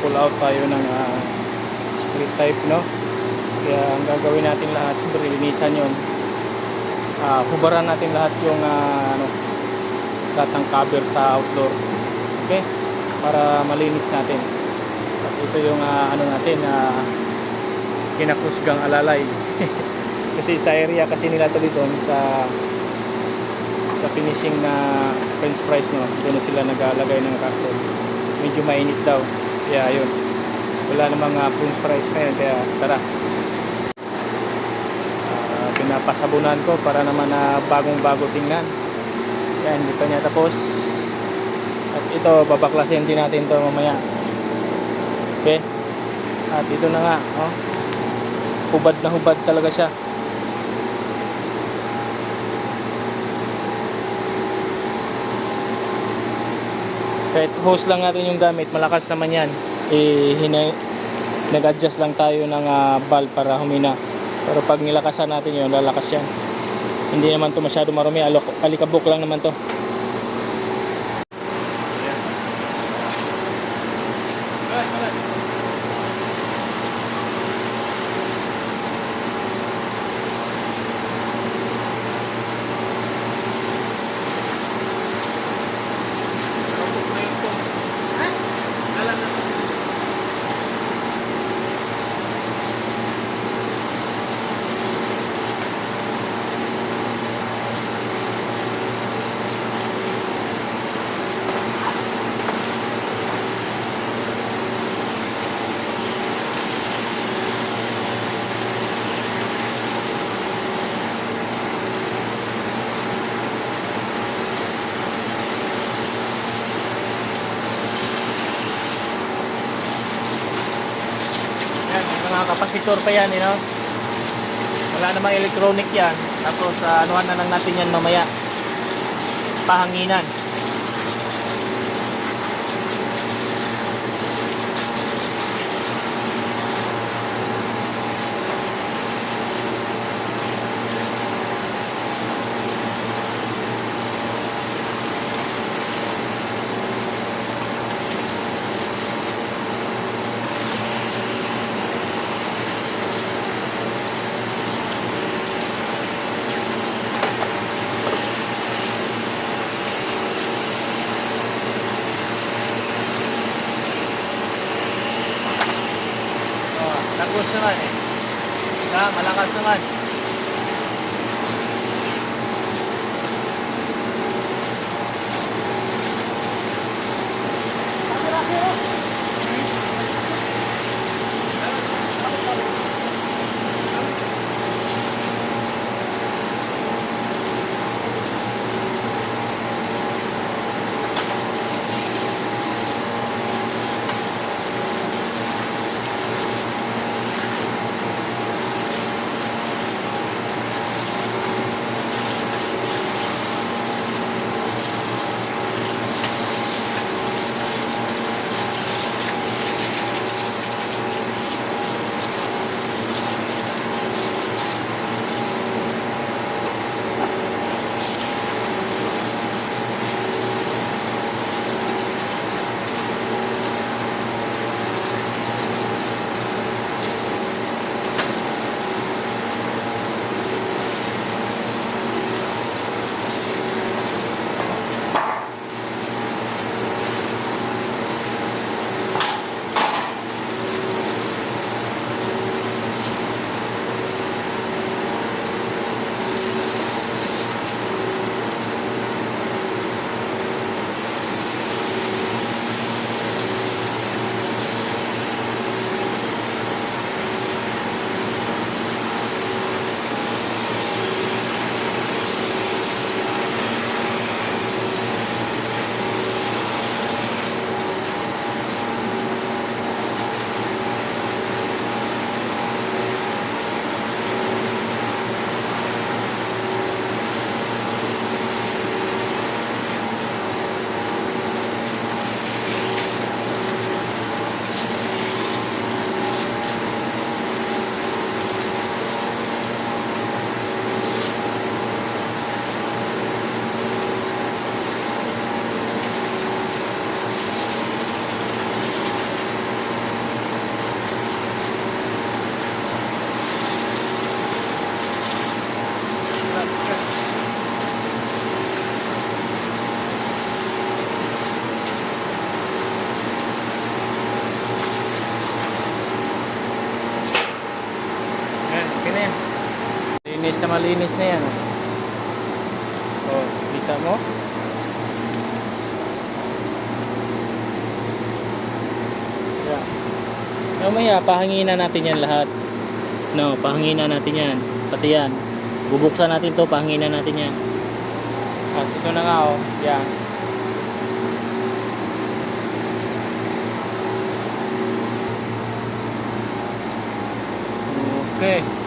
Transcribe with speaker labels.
Speaker 1: pull out tayo ng split type, no? Kaya ang gagawin natin lahat, linisan yun. Hubaran natin lahat yung lahat ng cover sa outdoor. Okay? Para malinis natin. At ito yung natin, kinakusgang alalay. Kasi sa area kasi nila to dito sa finishing na french fries, no, doon sila naglalagay ng karton. Medyo mainit daw, kaya yun, wala namang french fries ngayon, kaya tara, pinapasabunan ko para naman bagong bago tingnan. Yan, hindi pa niya tapos. At ito, babaklasin din natin to mamaya. Okay, at ito na nga, oh, hubad na hubad talaga siya. Kahit hose lang natin yung gamit, malakas naman yan. Nag-adjust lang tayo ng valve para humina. Pero pag nilakasan natin yun, lalakas yan. Hindi naman to masyado marumi, alikabok lang naman to. Mga kapasitor pa yan, wala namang electronic yan. Tapos anuhan na lang natin yan mamaya, pahanginan. Lagus naman malakas naman. malinis na yan. Oh, kita mo? Yeah. Mamaya, pahanginan natin yan lahat. No, pahanginan natin yan. Pati yan. Bubuksan natin to, pahanginan natin yan. At ito na nga, oh. Yan. Okay.